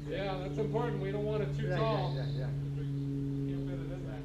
Yeah, that's important. We don't want it too tall. Yeah. Can't fit it in there.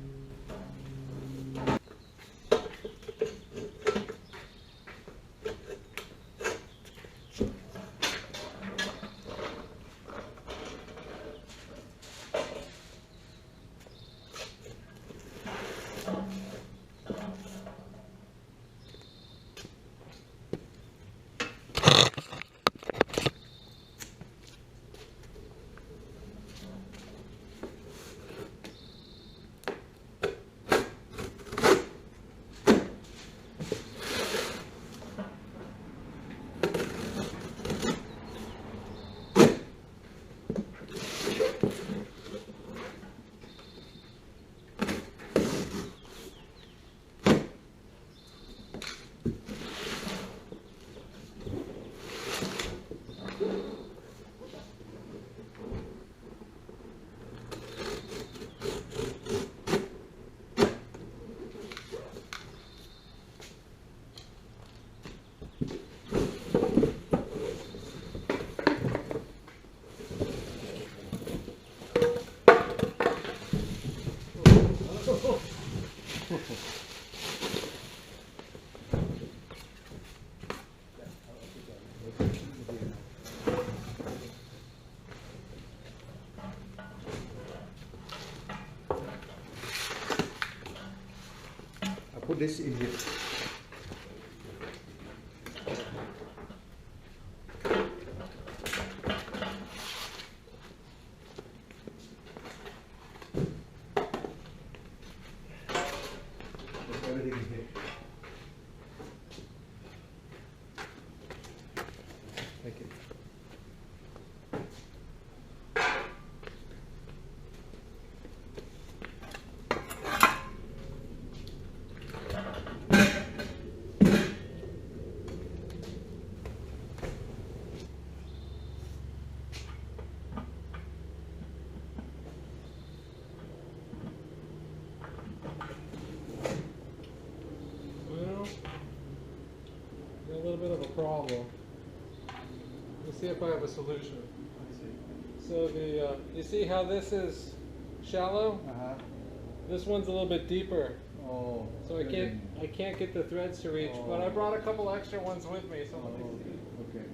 Put this in here. Put everything in here. Thank you. Well, got a little bit of a problem. Let's see if I have a solution. So the you see how this is shallow? This one's a little bit deeper. Oh. So I can't get the threads to reach, but I brought a couple extra ones with me, so let me see. Okay.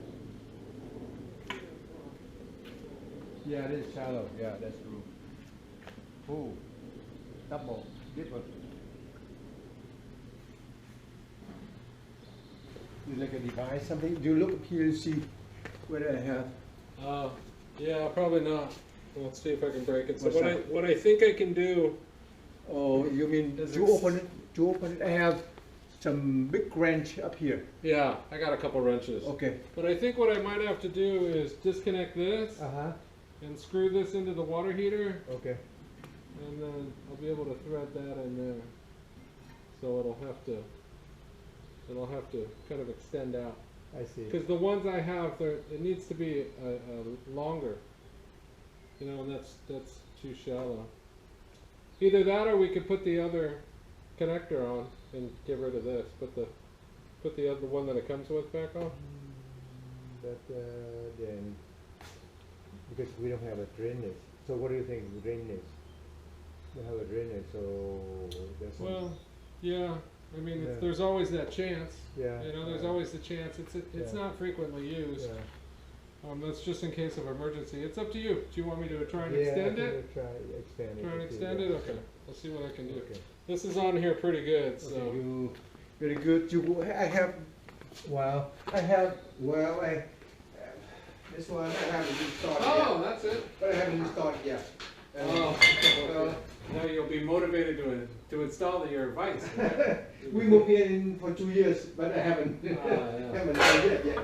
Yeah, it is shallow. Yeah, that's true. Oh, double, deeper. You like a device, something? Do you look up here and see what I have? Yeah, probably not. Let's see if I can break it. So What's that? what I think I can do. Oh, you mean to open it? To open it, I have some big wrench up here. Yeah, I got a couple wrenches. Okay. But I think what I might have to do is disconnect this and screw this into the water heater, Okay. and then I'll be able to thread that in there. So it'll have to kind of extend out. I see. Because the ones I have, it needs to be longer. You know, and that's too shallow. Either that, or we could put the other connector on and get rid of this. Put the other one that it comes with back on. But then, because we don't have a drainage. So what do you think of drainage? We have a drainage, so there's Well, yeah. I mean, Yeah. there's always that chance. Yeah. You know, there's always the chance. It's Yeah. not frequently used. Yeah. That's just in case of emergency. It's up to you. Do you want me to try and Yeah, extend I it? think we'll try extend it. Try and to see, extend yeah. it? Okay. I'll see what I can do. Okay. This is on here pretty good, so. Okay, you very good. I have this one I haven't installed Oh, yet. that's it. But I haven't installed it yet. Oh, now you'll be motivated to install your vise. Right? We moved in for 2 years, but I haven't Yeah. haven't done it yet.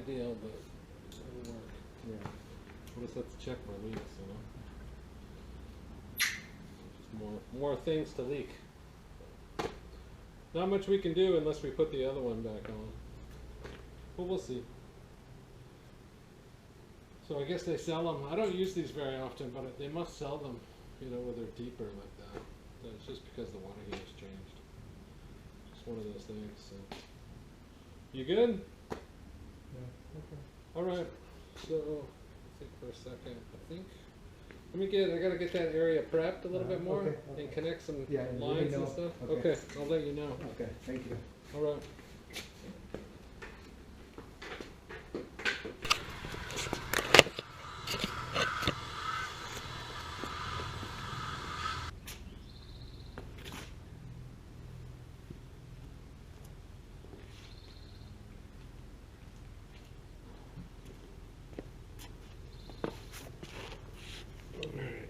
ideal, but it'll work. Yeah. We'll just have to check for leaks, you know. Just more things to leak. Not much we can do unless we put the other one back on. But we'll see. So I guess they sell them. I don't use these very often, but they must sell them, you know, where they're deeper like that. It's just because the water heater's changed. It's one of those things. So. You good? Yeah. Okay. All right. So think for a second. I think. I gotta get that area prepped a little bit more okay. and connect some Yeah, and let me lines and know. stuff. Okay. Okay, I'll let you know. Okay, thank you. All right.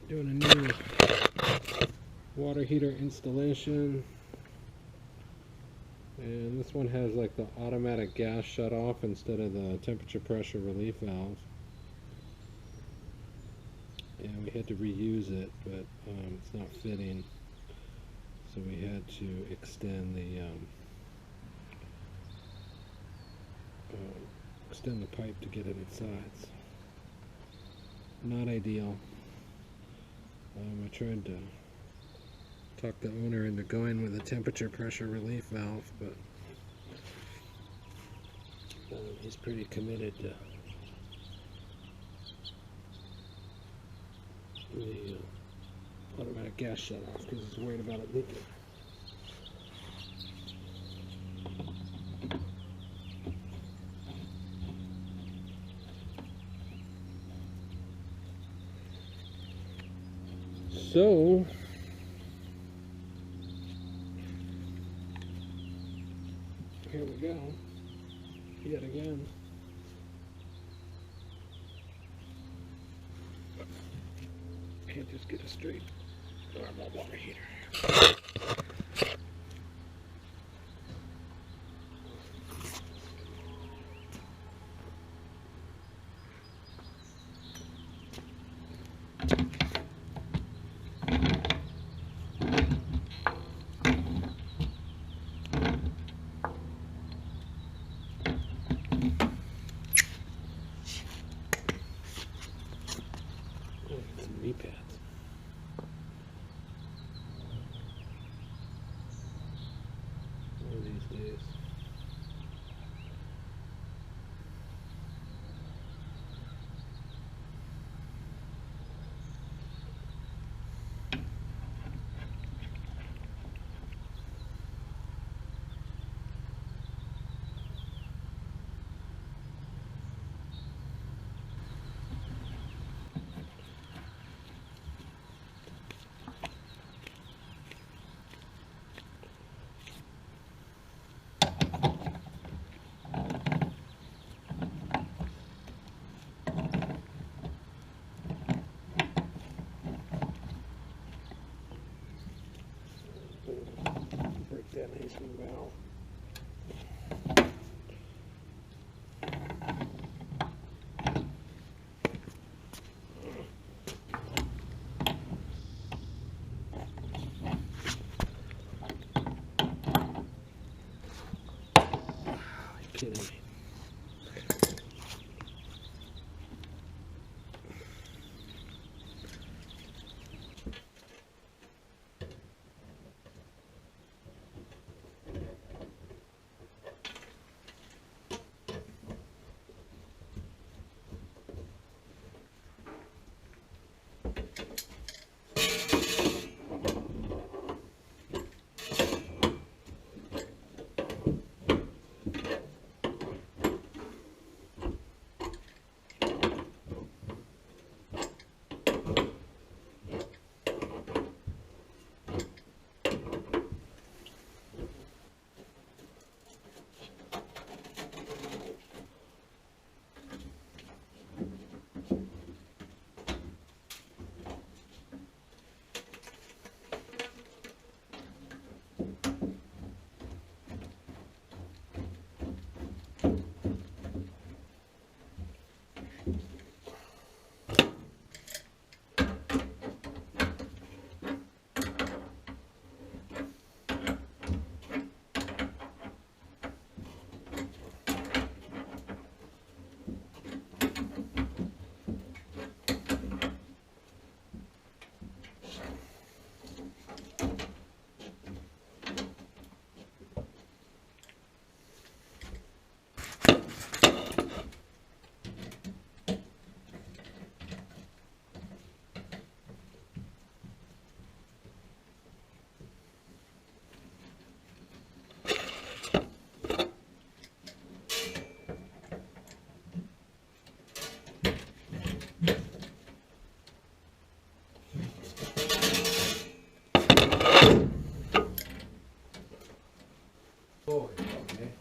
Doing a new water heater installation, and this one has like the automatic gas shut off instead of the temperature pressure relief valve, and we had to reuse it, but it's not fitting, so we had to extend the pipe to get it inside. Not ideal. I tried to talk the owner into going with a temperature pressure relief valve, but he's pretty committed to the automatic gas shut off because he's worried about it leaking. So, here we go, yet again. Can't just get a straight normal water heater. Some knee pads. One of these days. Break that Hasten valve. Kidding me.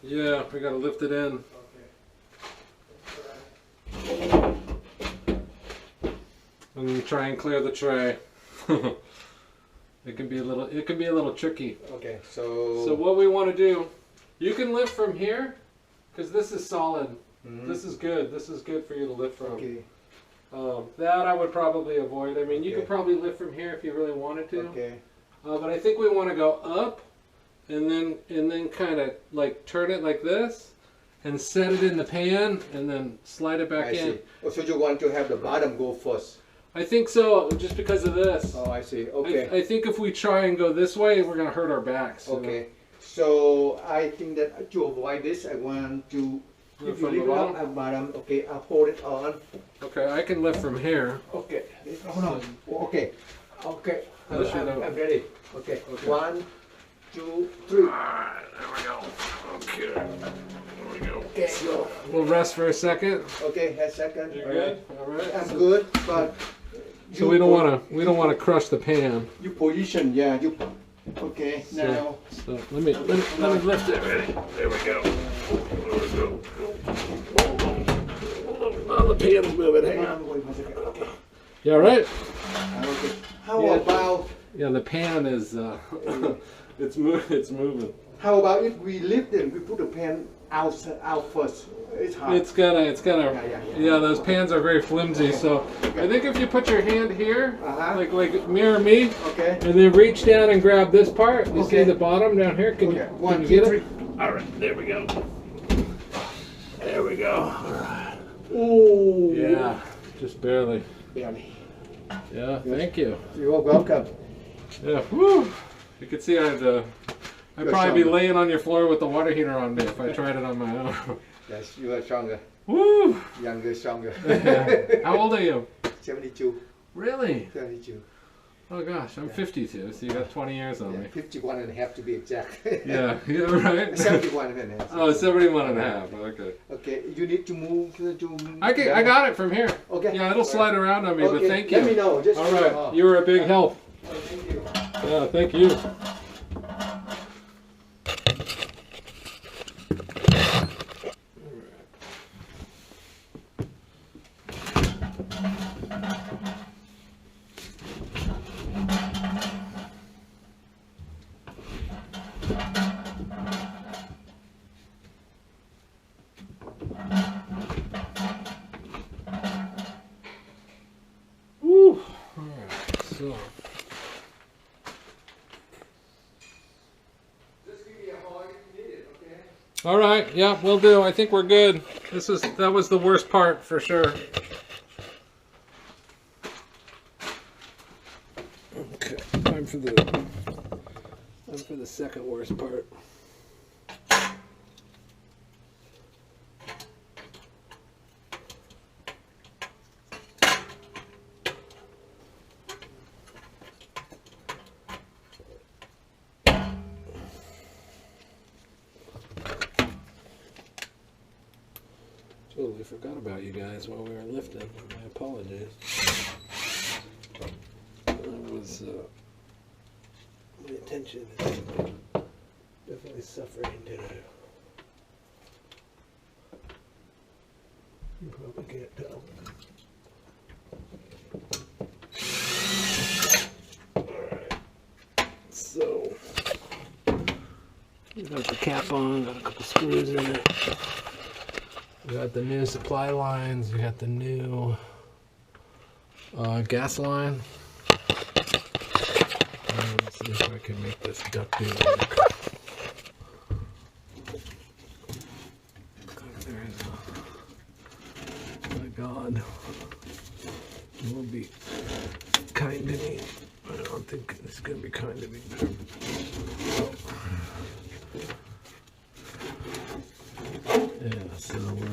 Yeah, we gotta lift it in. Okay. And try and clear the tray. It can be a little tricky. Okay, so. So what we want to do, you can lift from here, because this is solid. Mhm. This is good. This is good for you to lift from. Okay. That I would probably avoid. I mean, you Okay. could probably lift from here if you really wanted to. Okay. But I think we want to go up, and then kind of like turn it like this, and set it in the pan, and then slide it back I in. see. Oh, so you want to have the bottom go first? I think so, just because of this. Oh, I see. Okay. I think if we try and go this way, we're gonna hurt our backs. You know? Okay. So I think that to avoid this, I want to. If you From leave the it bottom? up at bottom, okay, I'll hold it on. Okay, I can lift from here. Okay. Hold on. Okay. Okay. Unless you I'm know. ready. Okay. Okay. 1, 2, 3. Alright, there we go. Okay. There we go. Okay. Go. We'll rest for a second. Okay. A second. You All good? right. Alright. I'm good, but. So we don't want to crush the pan. You position, yeah. You. Okay. So- Now. So let me lift it. Ready? There we go. There we go. Oh, the pan's moving. Hang on. Wait 1 second. Okay. You all right? Okay. How Yeah. about? Yeah, the pan is it's moving. How about if we lift it, we put the pan out first? It's hard. It's gonna. Yeah. Yeah, those pans are very flimsy. So I think if you put your hand here, Uh-huh. like mirror me, Okay. and then reach down and grab this part. You see Okay. the bottom down here? Can Okay. you, 1, can you 2, get 3. it? All right, there we go. There we go. Ooh. Yeah, just barely. Barely. Yeah, thank you. You're welcome. Yeah, woo. You can see I'd You're probably be stronger. laying on your floor with the water heater on me if I tried it on my own. Yes, you are stronger. Woo! Younger, stronger. How old are you? 72. Really? 72. Oh gosh, I'm 52, so you got 20 years on Yeah, me. 51 and a half to be exact. Yeah, right? 71 and a half. Oh, 71 and a half, okay. Okay, you need to move to. I got it from here. Okay. Yeah, it'll slide around on me, but Okay, thank you. Let me know. Just All right, you were a big help. Oh, thank you. Yeah, thank you. Woo! All right, so. Just give me a hug if you need it, okay? All right, yeah, we'll do. I think we're good. That was the worst part for sure. Okay, time for the second worst part. Totally forgot about you guys while we were lifting. My apologies. My attention is definitely suffering today. You probably can't tell. Alright. So, we got the cap on, got a couple screws in it. We got the new supply lines, we got the new gas line. Let's see if I can make this ducting work. My God, it will be kind to me. I don't think it's going to be kind to me. Yeah, so we're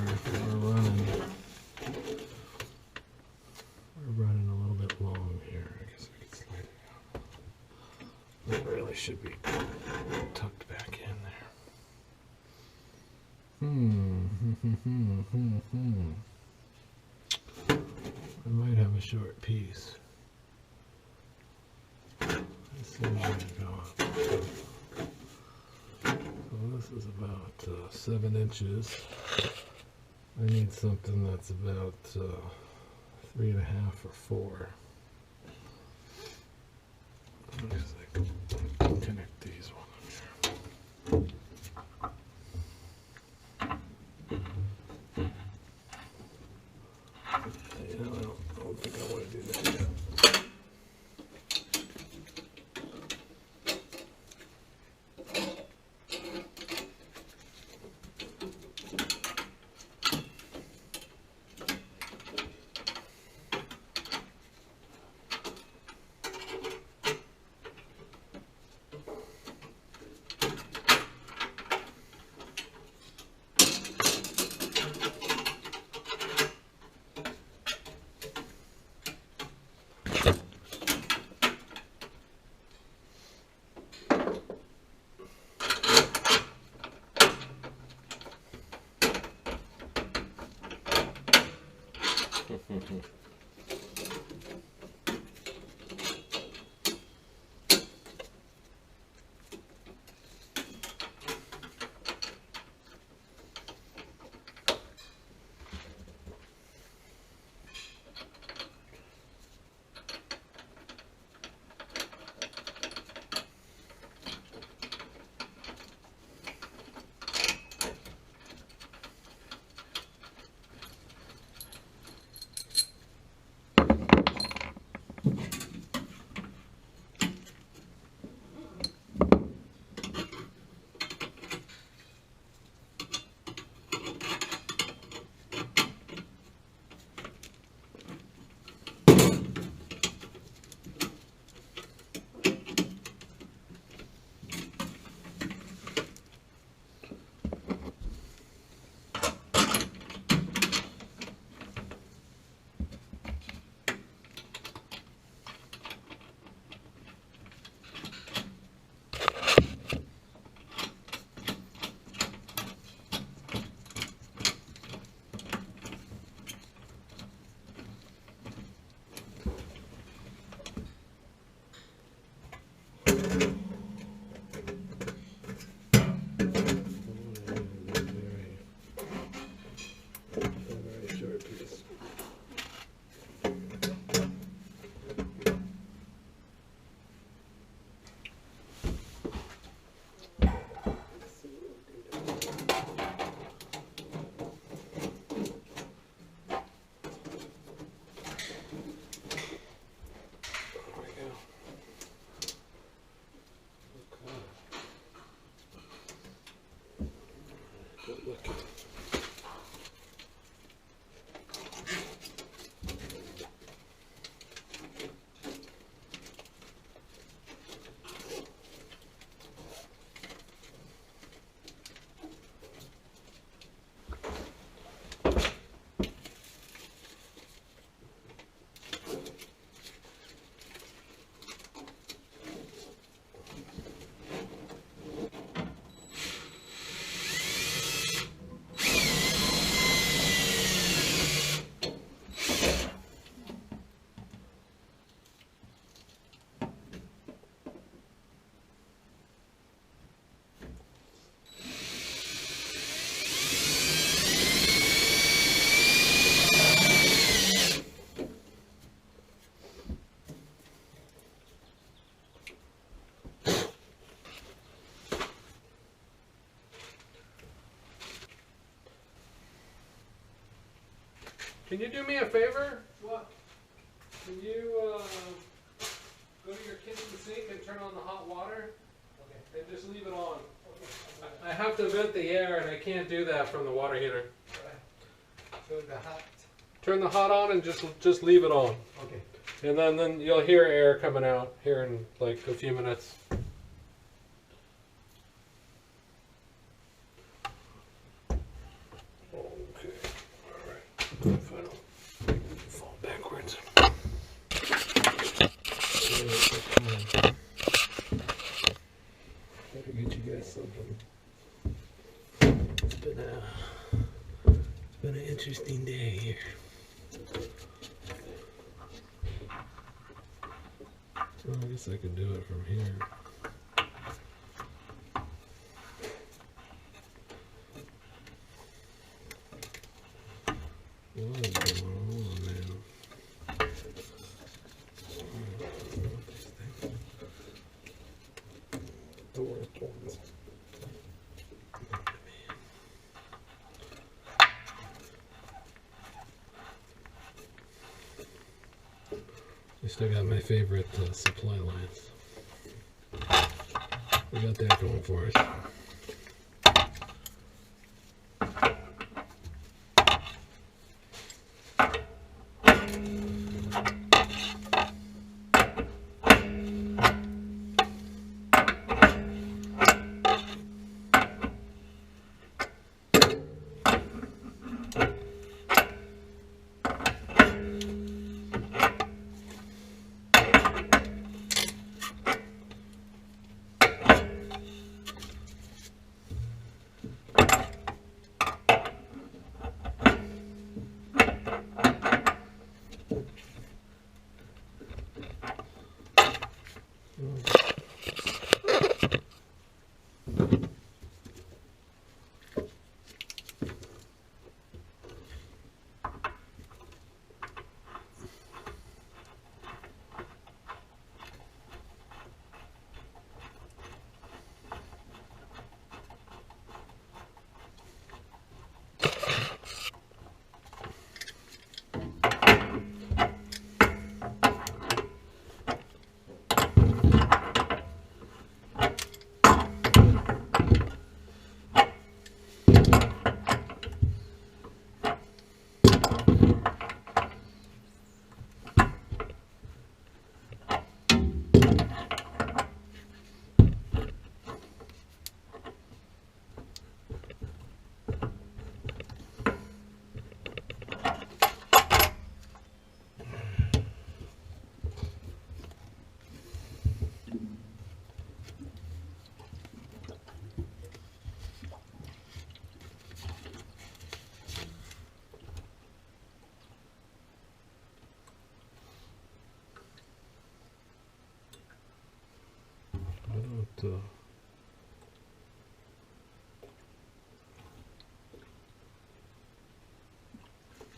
running a little bit long here. I guess I could slide it out. It really should be tucked back in there. I might have a short piece. Let's see where it goes. So this is about 7 inches. I need something that's about 3.5 or 4. I guess I can connect these one up here. Yeah, I don't think I want to do that yet. Can you do me a favor? What? Can you go to your kitchen sink and turn on the hot water? Okay. And just leave it on. Okay. I have to vent the air and I can't do that from the water heater. So the hot. Turn the hot on and just leave it on. Okay. And then you'll hear air coming out here in like a few minutes. Okay. All right. If I don't fall backwards. Better get you guys something. It's been an interesting day here. Well, I guess I could do it from here. Still got my favorite supply lines. We got that going for us.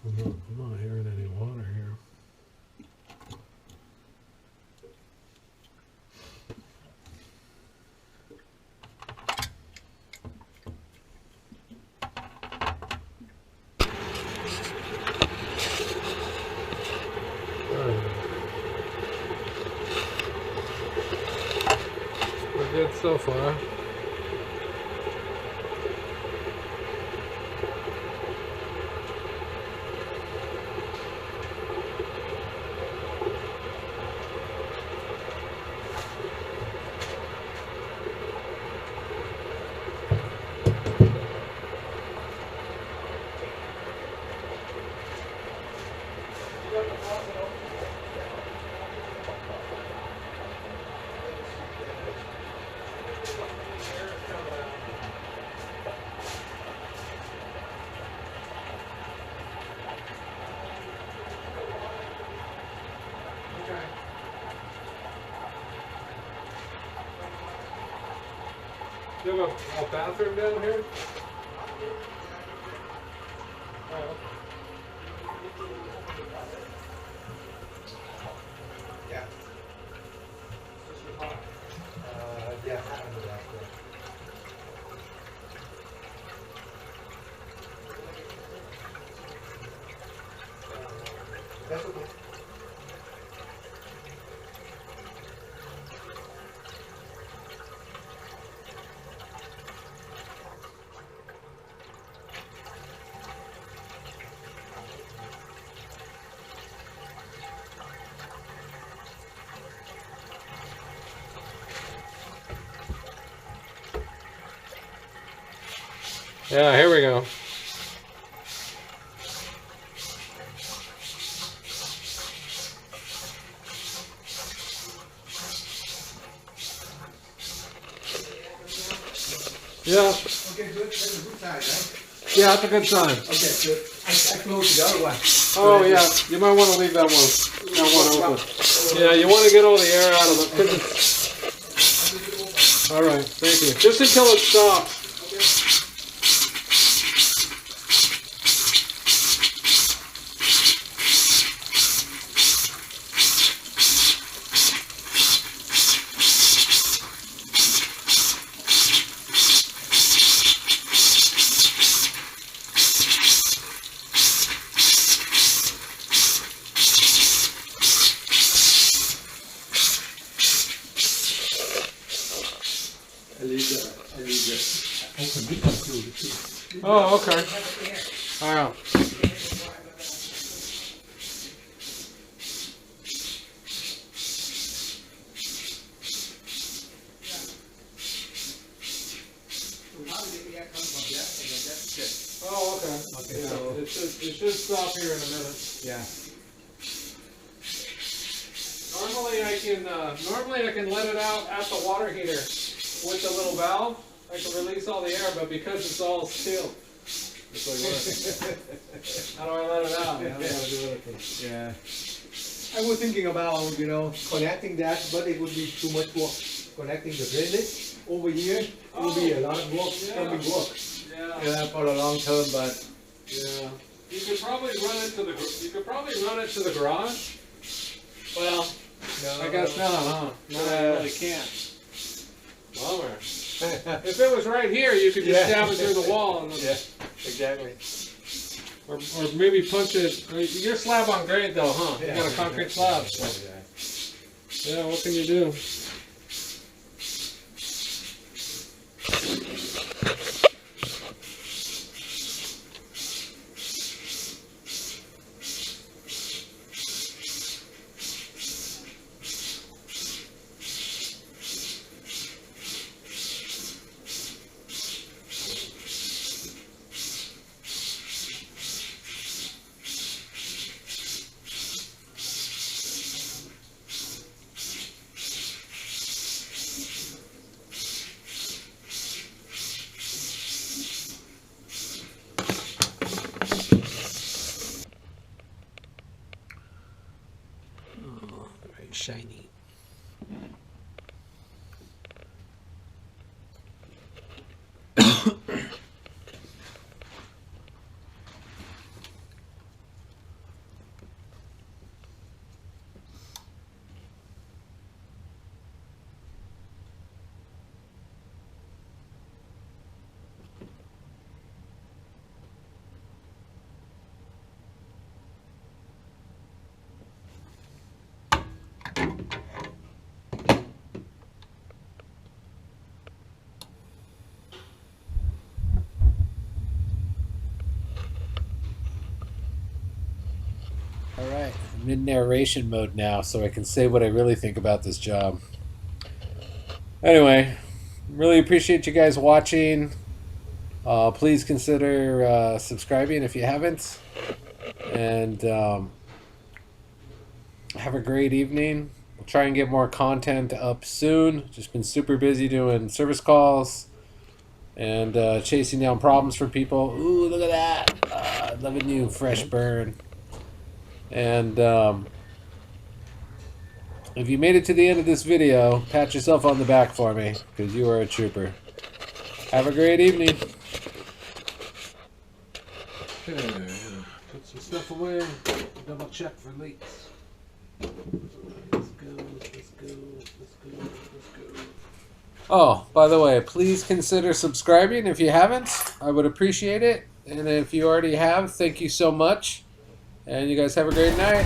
I'm not hearing any water here. We're good so far. You have a bathroom down here? Oh. Yeah. Yeah, that's okay. Yeah, here we go. Yeah. Okay, good. That's a good sign, right? Yeah, that's a good sign. Okay, good. I closed the other one. Oh yeah, you might want to leave that one open. Yeah, you want to get all the air out of it. All right, thank you. Just until it stops. Open this one too. Oh, okay. Wow. Oh, okay. Okay, Yeah, so it should stop here in a minute. yeah. Normally I can let it out at the water heater with the little valve. I can release all the air, but because it's all sealed, it's like, how do I let it out? I gotta do it. Yeah. I was thinking about, connecting that, but it would be too much work. Connecting the drainage over here, it would be a lot of work, coming work. Yeah. For a long term, but Yeah. You could probably run it to the garage. Well, I guess not, huh? No, you really can't. Bummer. If it was right here, you could just stab it through the wall. And yeah, exactly. Or maybe punch it. You're slab on grade though, huh? Yeah. You got a concrete slab. So. Yeah, what can you do? Shiny. Alright, I'm in narration mode now, so I can say what I really think about this job. Anyway, really appreciate you guys watching. Please consider subscribing if you haven't. And have a great evening. We'll try and get more content up soon. Just been super busy doing service calls and chasing down problems for people. Ooh, look at that. Loving you, fresh burn. And if you made it to the end of this video, pat yourself on the back for me, because you are a trooper. Have a great evening. Okay, put some stuff away. Double check for leaks. Let's go. Oh, by the way, please consider subscribing if you haven't. I would appreciate it. And if you already have, thank you so much. And you guys have a great night.